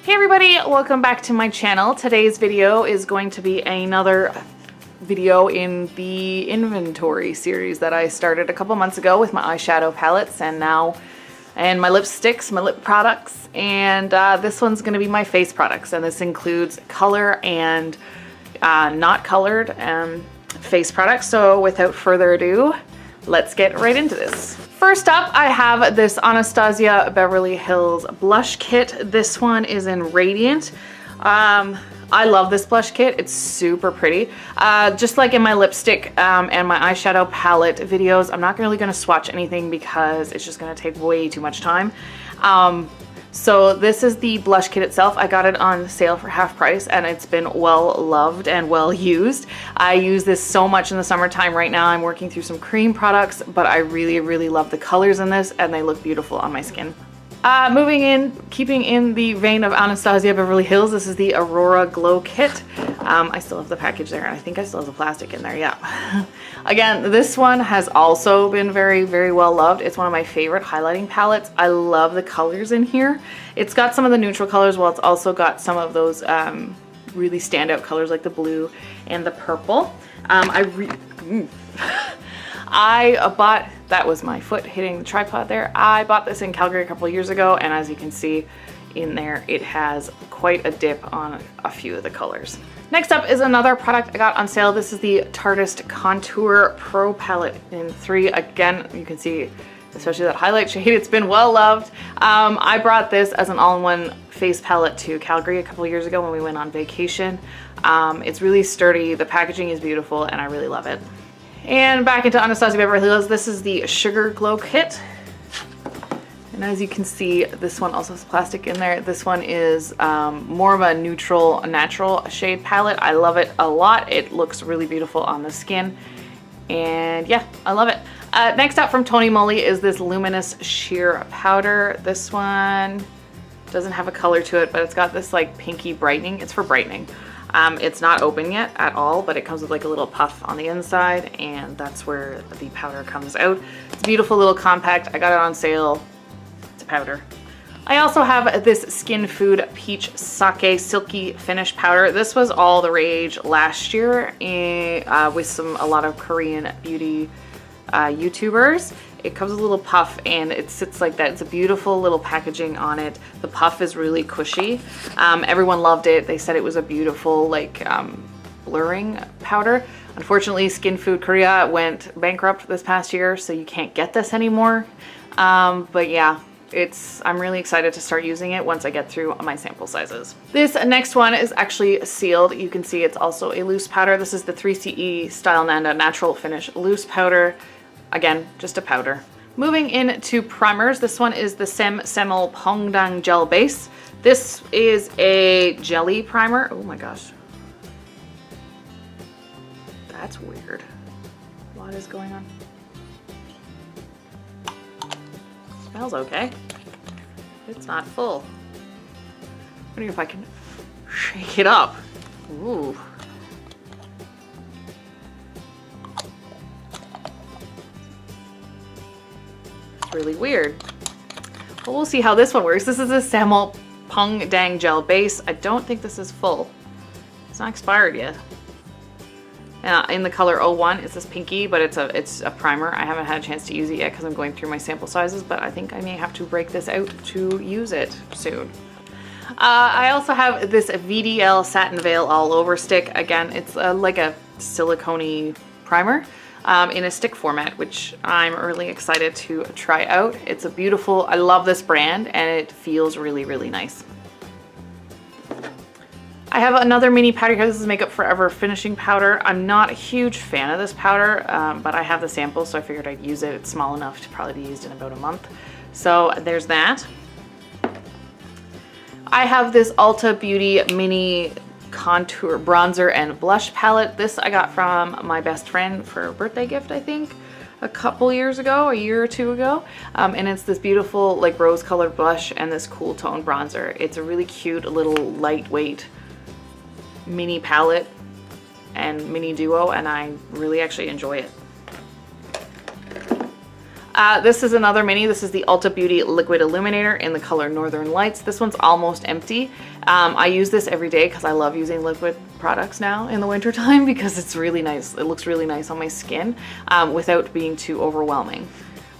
Hey everybody, welcome back to my channel. Today's video is going to be another video in the inventory series that I started a couple months ago with my eyeshadow palettes and my lipsticks, my lip products, and this one's going to be my face products, and this includes color and not colored face products. So without further ado, let's get right into this. First up, I have this Anastasia Beverly Hills blush kit. This one is in Radiant. I love this blush kit. It's super pretty. Just like in my lipstick and my eyeshadow palette videos, I'm not really going to swatch anything because it's just going to take way too much time. So this is the blush kit itself. I got it on sale for half price and it's been well loved and well used. I use this so much in the summertime. Right now I'm working through some cream products, but I really love the colors in this and they look beautiful on my skin. Moving in, keeping in the vein of Anastasia Beverly Hills, this is the Aurora Glow Kit. I still have the package there and I think I still have the plastic in there, yeah. Again, this one has also been very well loved. It's one of my favorite highlighting palettes. I love the colors in here. It's got some of the neutral colors while it's also got some of those really standout colors like the blue and the purple. That was my foot hitting the tripod there. I bought this in Calgary a couple years ago, and as you can see in there, it has quite a dip on a few of the colors. Next up is another product I got on sale. This is the Tarteist Contour Pro Palette in 3. Again, you can see especially that highlight shade. It's been well loved. I brought this as an all-in-one face palette to Calgary a couple years ago when we went on vacation. It's really sturdy, the packaging is beautiful, and I really love it. And back into Anastasia Beverly Hills, this is the Sugar Glow Kit. And as you can see, this one also has plastic in there. This one is more of a neutral, natural shade palette. I love it a lot. It looks really beautiful on the skin. And yeah, I love it. Next up from Tony Moly is this Luminous Sheer Powder. This one doesn't have a color to it, but it's got this like pinky brightening. It's for brightening. It's not open yet at all, but it comes with like a little puff on the inside, and that's where the powder comes out. It's a beautiful little compact. I got it on sale. It's a powder. I also have this Skin Food Peach Sake Silky Finish Powder. This was all the rage last year with a lot of Korean beauty YouTubers. It comes with a little puff and it sits like that. It's a beautiful little packaging on it. The puff is really cushy. Everyone loved it. They said it was a beautiful like blurring powder. Unfortunately, Skin Food Korea went bankrupt this past year, so you can't get this anymore. But yeah, I'm really excited to start using it once I get through my sample sizes. This next one is actually sealed. You can see it's also a loose powder. This is the 3CE Stylenanda Natural Finish Loose Powder. Again, just a powder. Moving into primers, this one is the Semel Pongdang Gel Base. This is a jelly primer. Oh my gosh. That's weird. What is going on? Smells okay. It's not full. I wonder if I can shake it up. Ooh. Really weird. But we'll see how this one works. This is a Semel Pongdang Gel Base. I don't think this is full. It's not expired yet. In the color 01, it's this pinky, but it's a primer. I haven't had a chance to use it yet because I'm going through my sample sizes, but I think I may have to break this out to use it soon. I also have this VDL Satin Veil All Over Stick. Again, it's like a silicone primer. In a stick format, which I'm really excited to try out. It's a beautiful, I love this brand and it feels really nice. I have another mini powder here. This is Makeup Forever Finishing Powder. I'm not a huge fan of this powder, but I have the sample, so I figured I'd use it. It's small enough to probably be used in about a month. So there's that. I have this Ulta Beauty Mini Contour Bronzer and Blush Palette. This I got from my best friend for a birthday gift, I think, a couple years ago, a year or two ago. And it's this beautiful like rose colored blush and this cool tone bronzer. It's a really cute little lightweight mini palette and mini duo, and I really actually enjoy it. This is another mini. This is the Ulta Beauty Liquid Illuminator in the color Northern Lights. This one's almost empty. I use this every day because I love using liquid products now in the winter time because it's really nice. It looks really nice on my skin without being too overwhelming.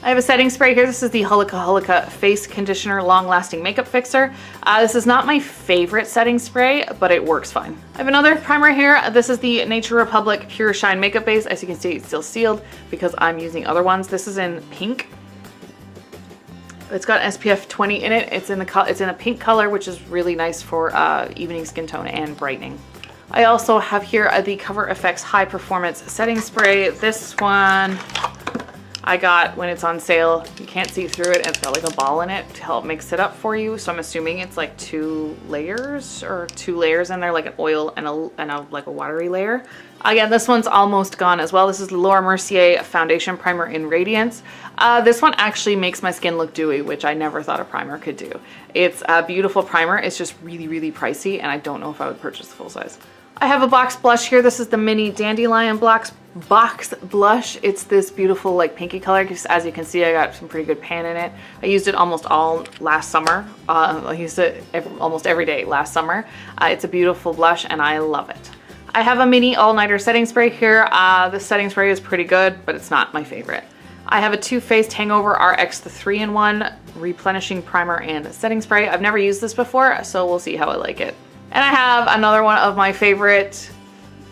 I have a setting spray here. This is the Hulika Hulika Face Conditioner Long Lasting Makeup Fixer. This is not my favorite setting spray, but it works fine. I have another primer here. This is the Nature Republic Pure Shine Makeup Base. As you can see, it's still sealed because I'm using other ones. This is in pink. It's got SPF 20 in it. It's in a pink color, which is really nice for evening skin tone and brightening. I also have here the Cover FX High Performance Setting Spray. This one I got when it's on sale. You can't see through it, and it's got like a ball in it to help mix it up for you. So I'm assuming it's like two layers in there, like an oil and a like a watery layer. Again, this one's almost gone as well. This is Laura Mercier Foundation Primer in Radiance. This one actually makes my skin look dewy, which I never thought a primer could do. It's a beautiful primer. It's just really, really pricey, and I don't know if I would purchase the full size. I have a box blush here. This is the mini Dandelion box blush. It's this beautiful like pinky color. As you can see, I got some pretty good pan in it. I used it almost all last summer. I used it almost every day last summer. It's a beautiful blush and I love it. I have a mini all-nighter setting spray here. This setting spray is pretty good, but it's not my favorite. I have a Too Faced Hangover RX, the 3-in-1 replenishing primer and setting spray. I've never used this before, so we'll see how I like it. And I have another one of my favorite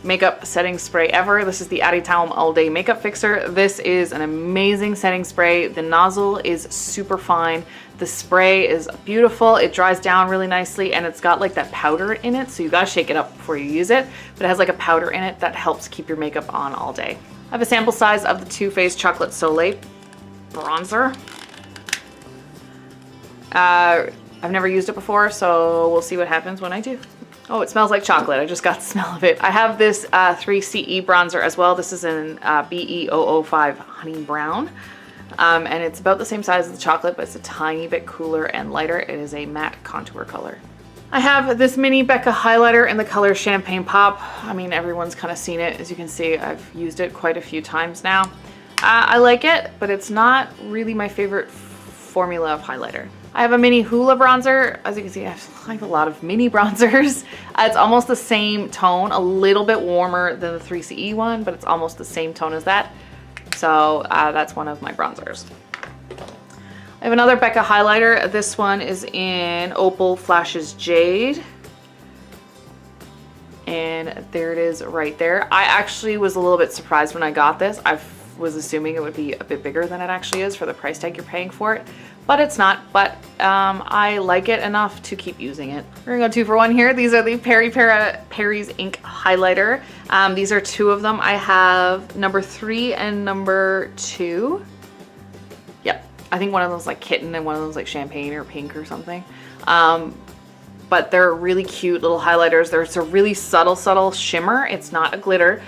makeup setting spray ever. This is the Aditaum All Day Makeup Fixer. This is an amazing setting spray. The nozzle is super fine. The spray is beautiful. It dries down really nicely, and it's got like that powder in it, so you gotta shake it up before you use it. But it has like a powder in it that helps keep your makeup on all day. I have a sample size of the Too Faced Chocolate Soleil bronzer. I've never used it before, so we'll see what happens when I do. Oh, it smells like chocolate. I just got the smell of it. I have this 3CE bronzer as well. This is in BE005 Honey Brown. And it's about the same size as the chocolate, but it's a tiny bit cooler and lighter. It is a matte contour color. I have this mini Becca highlighter in the color Champagne Pop. I mean, everyone's kind of seen it. As you can see, I've used it quite a few times now. I like it, but it's not really my favorite formula of highlighter. I have a mini Hoola bronzer. As you can see, I have a lot of mini bronzers. It's almost the same tone, a little bit warmer than the 3CE one, but it's almost the same tone as that. So that's one of my bronzers. I have another Becca highlighter. This one is in Opal Flashes Jade. And there it is right there. I actually was a little bit surprised when I got this. I was assuming it would be a bit bigger than it actually is for the price tag you're paying for it. But it's not, but I like it enough to keep using it. We're gonna go 2 for 1 here. These are the Perry's Ink Highlighter. These are 2 of them. I have number 3 and number 2. Yep, I think one of them's like kitten and one of them's like champagne or pink or something. But they're really cute little highlighters. There's a really subtle shimmer. It's not a glitter,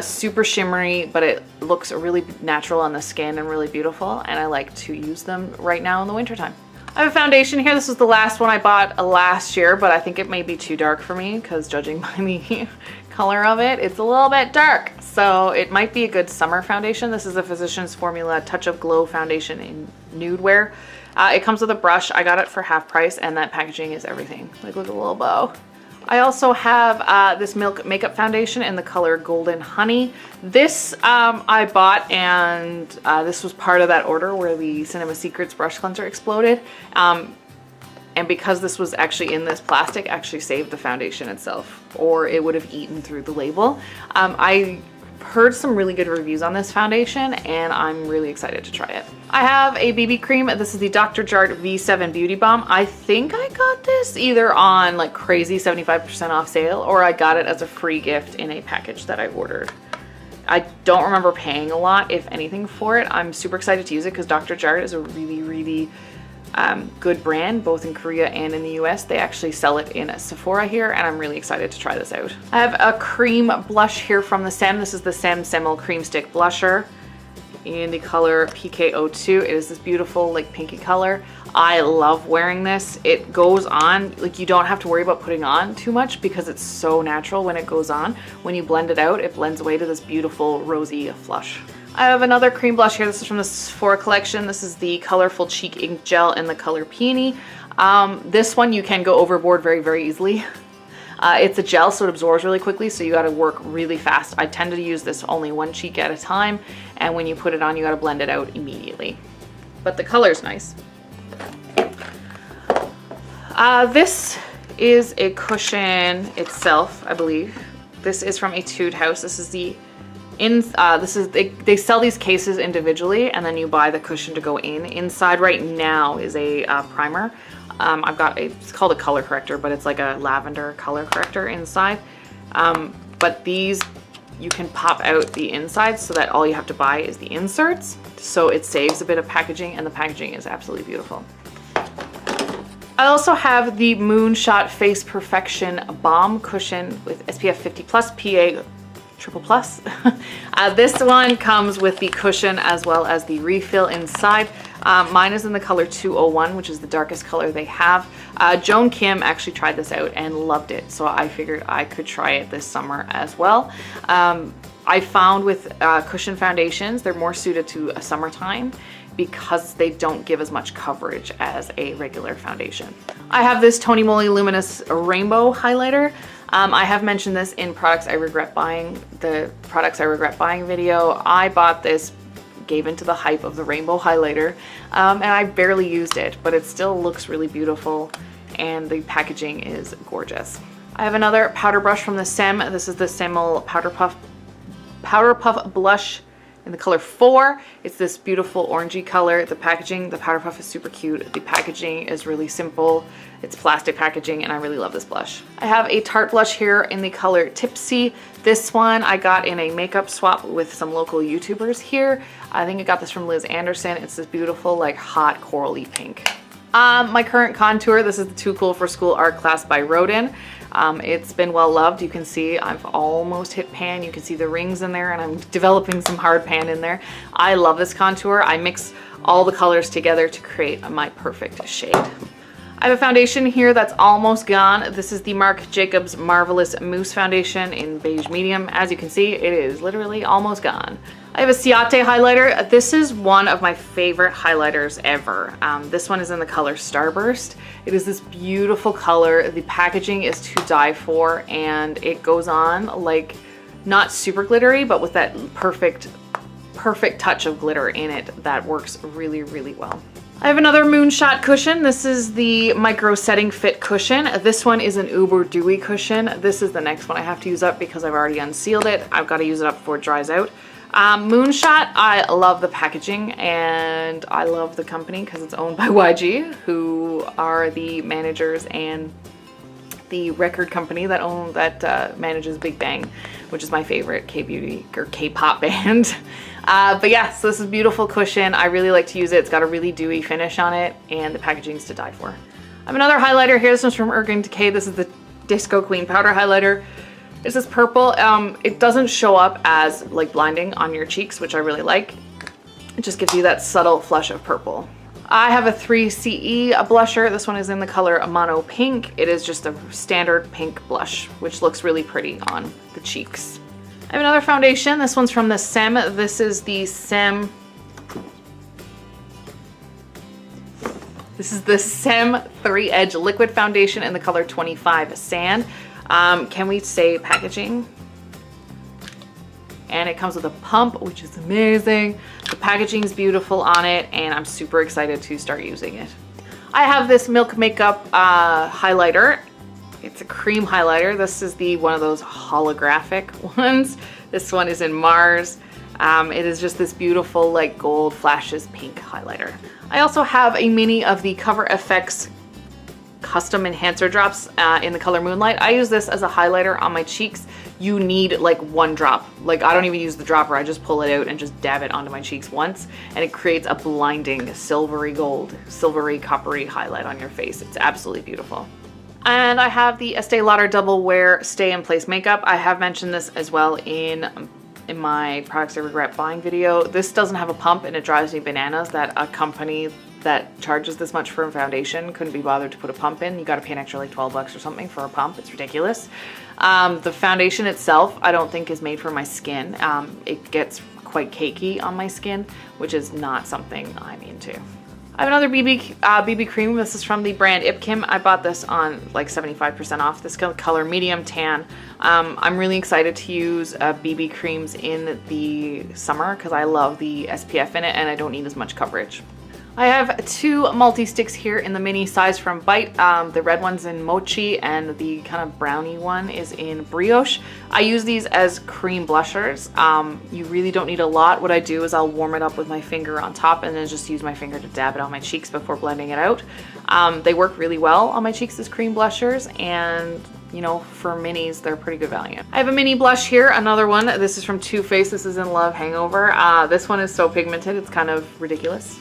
super shimmery, but it looks really natural on the skin and really beautiful. And I like to use them right now in the wintertime. I have a foundation here. This is the last one I bought last year, but I think it may be too dark for me because judging by the color of it, it's a little bit dark. So it might be a good summer foundation. This is a Physicians Formula Touch of Glow foundation in nude wear. It comes with a brush. I got it for half price, and that packaging is everything. Like, look at the little bow. I also have this Milk Makeup Foundation in the color Golden Honey. This I bought, and this was part of that order where the Cinema Secrets brush cleanser exploded. And because this was actually in this plastic, actually saved the foundation itself, or it would have eaten through the label. I heard some really good reviews on this foundation, and I'm really excited to try it. I have a BB cream. This is the Dr. Jart V7 Beauty Balm. I think I got this either on like crazy 75% off sale, or I got it as a free gift in a package that I ordered. I don't remember paying a lot, if anything, for it. I'm super excited to use it because Dr. Jart is a really good brand, both in Korea and in the US. They actually sell it in Sephora here, and I'm really excited to try this out. I have a cream blush here from the Sem. This is the Sem Semmel Cream Stick Blusher in the color PK02. It is this beautiful like pinky color. I love wearing this. It goes on, like you don't have to worry about putting on too much because it's so natural when it goes on. When you blend it out, it blends away to this beautiful rosy flush. I have another cream blush here. This is from the Sephora collection. This is the Colorful Cheek Ink Gel in the color Peony. This one you can go overboard very, very easily. It's a gel, so it absorbs really quickly, so you gotta work really fast. I tend to use this only one cheek at a time, and when you put it on, you gotta blend it out immediately. But the color's nice. This is a cushion itself, I believe. This is from Etude House. This is the they sell these cases individually, and then you buy the cushion to go in. Inside right now is a primer. I've got it's called a color corrector, but it's like a lavender color corrector inside. But these, you can pop out the inside so that all you have to buy is the inserts. So it saves a bit of packaging, and the packaging is absolutely beautiful. I also have the Moonshot Face Perfection Balm Cushion with SPF 50 plus PA triple plus. This one comes with the cushion as well as the refill inside. Mine is in the color 201, which is the darkest color they have. Joan Kim actually tried this out and loved it, so I figured I could try it this summer as well. I found with cushion foundations, they're more suited to a summertime because they don't give as much coverage as a regular foundation. I have this Tony Moly Luminous Rainbow Highlighter. I have mentioned this in Products I Regret Buying, the Products I Regret Buying video. I bought this, gave into the hype of the rainbow highlighter, and I barely used it, but it still looks really beautiful, and the packaging is gorgeous. I have another powder brush from the Sem. This is the Semel Powder Puff Blush in the color 4. It's this beautiful orangey color. The packaging, the powder puff is super cute. The packaging is really simple. It's plastic packaging, and I really love this blush. I have a Tarte blush here in the color Tipsy. This one I got in a makeup swap with some local YouTubers here. I think I got this from Liz Anderson. It's this beautiful, like, hot corally pink. My current contour, this is the Too Cool for School art class by Rodin. It's been well loved. You can see I've almost hit pan. You can see the rings in there, and I'm developing some hard pan in there. I love this contour. I mix all the colors together to create my perfect shade. I have a foundation here that's almost gone. This is the Marc Jacobs Marvelous Mousse Foundation in beige medium. As you can see, it is literally almost gone. I have a Ciate highlighter. This is one of my favorite highlighters ever. This one is in the color Starburst. It is this beautiful color. The packaging is to die for, and it goes on like not super glittery, but with that perfect touch of glitter in it that works really, really well. I have another Moonshot cushion. This is the Micro Setting Fit cushion. This one is an Uber Dewy cushion. This is the next one I have to use up because I've already unsealed it. I've got to use it up before it dries out. Moonshot, I love the packaging, and I love the company because it's owned by YG, who are the managers and the record company that manages Big Bang, which is my favorite K-beauty or K-pop band. But yeah, so this is a beautiful cushion. I really like to use it. It's got a really dewy finish on it, and the packaging's to die for. I have another highlighter here. This one's from Urban Decay. This is the Disco Queen Powder Highlighter. It's this purple. It doesn't show up as like blinding on your cheeks, which I really like. It just gives you that subtle flush of purple. I have a 3CE blusher. This one is in the color Mono Pink. It is just a standard pink blush, which looks really pretty on the cheeks. I have another foundation. This one's from the Sem. This is the Sem. This is the Sem 3-Edge Liquid Foundation in the color 25 Sand. Can we say packaging? And it comes with a pump, which is amazing. The packaging is beautiful on it, and I'm super excited to start using it. I have this Milk Makeup highlighter. It's a cream highlighter. This is one of those holographic ones. This one is in Mars. It is just this beautiful, like, gold flashes pink highlighter. I also have a mini of the Cover FX custom enhancer drops in the color Moonlight. I use this as a highlighter on my cheeks. You need like one drop. Like, I don't even use the dropper. I just pull it out and just dab it onto my cheeks once, and it creates a blinding silvery gold, silvery coppery highlight on your face. It's absolutely beautiful. And I have the Estee Lauder Double Wear Stay in Place makeup. I have mentioned this as well in my Products I Regret Buying video. This doesn't have a pump, and it drives me bananas that a company that charges this much for a foundation couldn't be bothered to put a pump in. You got to pay an extra like 12 bucks or something for a pump. It's ridiculous. The foundation itself I don't think is made for my skin. It gets quite cakey on my skin, which is not something I'm into. I have another BB cream. This is from the brand Ipkim. I bought this on like 75% off. This color medium tan. I'm really excited to use BB creams in the summer because I love the SPF in it and I don't need as much coverage. I have two multi-sticks here in the mini size from Bite. The red one's in Mochi and the kind of brownie one is in Brioche. I use these as cream blushers. You really don't need a lot. What I do is I'll warm it up with my finger on top and then just use my finger to dab it on my cheeks before blending it out. They work really well on my cheeks as cream blushers, and you know, for minis, they're pretty good value. I have a mini blush here, another one. This is from Too Faced. This is in Love Hangover. This one is so pigmented, it's kind of ridiculous.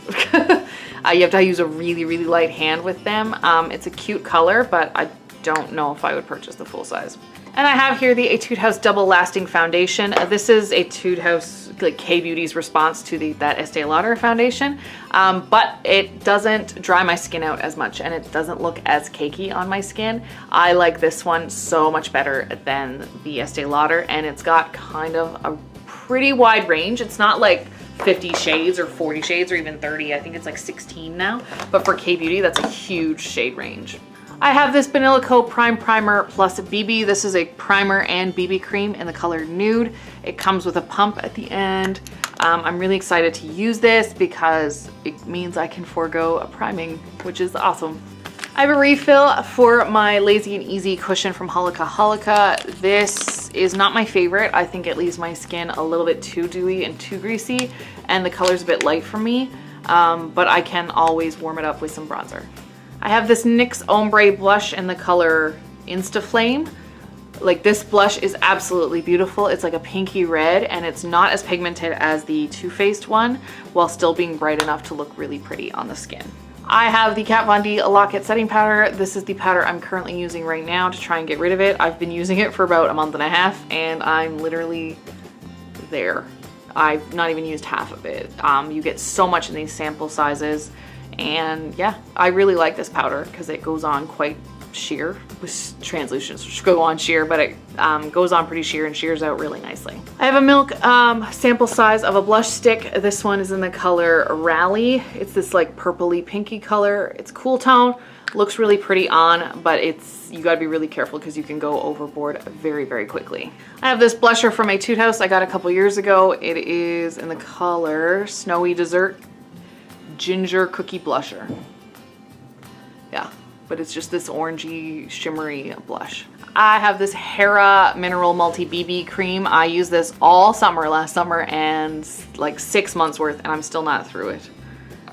You have to use a really, really light hand with them. It's a cute color, but I don't know if I would purchase the full size. And I have here the Etude House Double Lasting Foundation. This is Etude House, like K-Beauty's response to that Estee Lauder foundation, but it doesn't dry my skin out as much and it doesn't look as cakey on my skin. I like this one so much better than the Estee Lauder, and it's got kind of a pretty wide range. It's not like 50 shades or 40 shades or even 30. I think it's like 16 now, but for K-Beauty, that's a huge shade range. I have this Banila Co. Prime Primer Plus BB. This is a primer and BB cream in the color Nude. It comes with a pump at the end. I'm really excited to use this because it means I can forego a priming, which is awesome. I have a refill for my Lazy and Easy cushion from Holika Holika. This is not my favorite. I think it leaves my skin a little bit too dewy and too greasy, and the color's a bit light for me, but I can always warm it up with some bronzer. I have this NYX Ombre blush in the color Instaflame. Like, this blush is absolutely beautiful. It's like a pinky red and it's not as pigmented as the Too Faced one while still being bright enough to look really pretty on the skin. I have the Kat Von D Lock-It Setting Powder. This is the powder I'm currently using right now to try and get rid of it. I've been using it for about a month and a half and I'm literally there. I've not even used half of it. You get so much in these sample sizes. And yeah, I really like this powder because it goes on quite sheer. With translucent, which go on sheer, but it goes on pretty sheer and shears out really nicely. I have a Milk sample size of a blush stick. This one is in the color Rally. It's this like purpley pinky color. It's cool tone, looks really pretty on, but you gotta be really careful because you can go overboard very, very quickly. I have this blusher from Etude House I got a couple years ago. It is in the color Snowy Dessert Ginger Cookie Blusher. Yeah, but it's just this orangey shimmery blush. I have this Hera Mineral Multi BB Cream. I used this all summer last summer and like 6 months worth, and I'm still not through it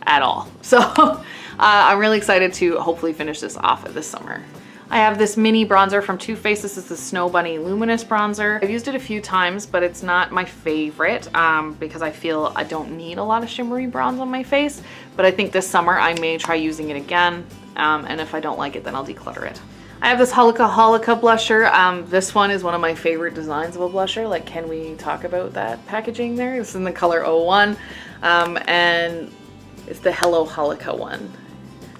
at all. So I'm really excited to hopefully finish this off this summer. I have this mini bronzer from Too Faced. This is the Snow Bunny Luminous Bronzer. I've used it a few times, but it's not my favorite because I feel I don't need a lot of shimmery bronze on my face. But I think this summer I may try using it again, and if I don't like it, then I'll declutter it. I have this Holika Holika blusher. This one is one of my favorite designs of a blusher. Like, can we talk about that packaging there? It's in the color 01, and it's the Hello Holika one.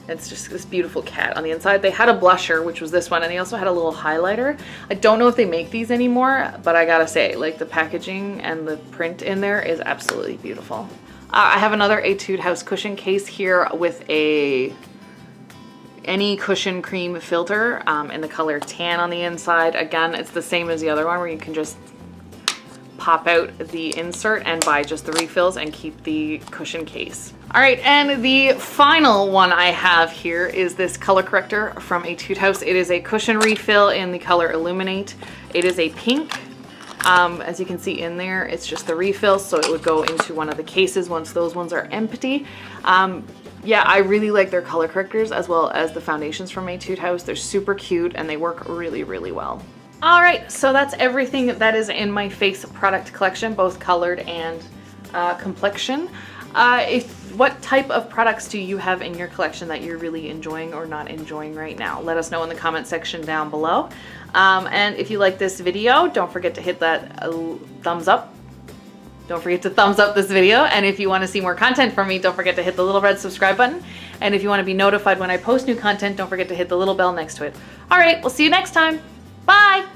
It's just this beautiful cat on the inside. They had a blusher, which was this one, and they also had a little highlighter. I don't know if they make these anymore, but I gotta say, like, the packaging and the print in there is absolutely beautiful. I have another Etude House cushion case here with any cushion cream filter in the color Tan on the inside. Again, it's the same as the other one where you can just pop out the insert and buy just the refills and keep the cushion case. All right, and the final one I have here is this color corrector from Etude House. It is a cushion refill in the color Illuminate. It is a pink. As you can see in there, it's just the refill, so it would go into one of the cases once those ones are empty. Yeah, I really like their color correctors as well as the foundations from Etude House. They're super cute and they work really, really well. All right, so that's everything that is in my face product collection, both colored and complexion. What type of products do you have in your collection that you're really enjoying or not enjoying right now? Let us know in the comment section down below. And if you like this video, don't forget to hit that thumbs up. Don't forget to thumbs up this video. And if you want to see more content from me, don't forget to hit the little red subscribe button. And if you want to be notified when I post new content, don't forget to hit the little bell next to it. All right, we'll see you next time. Bye.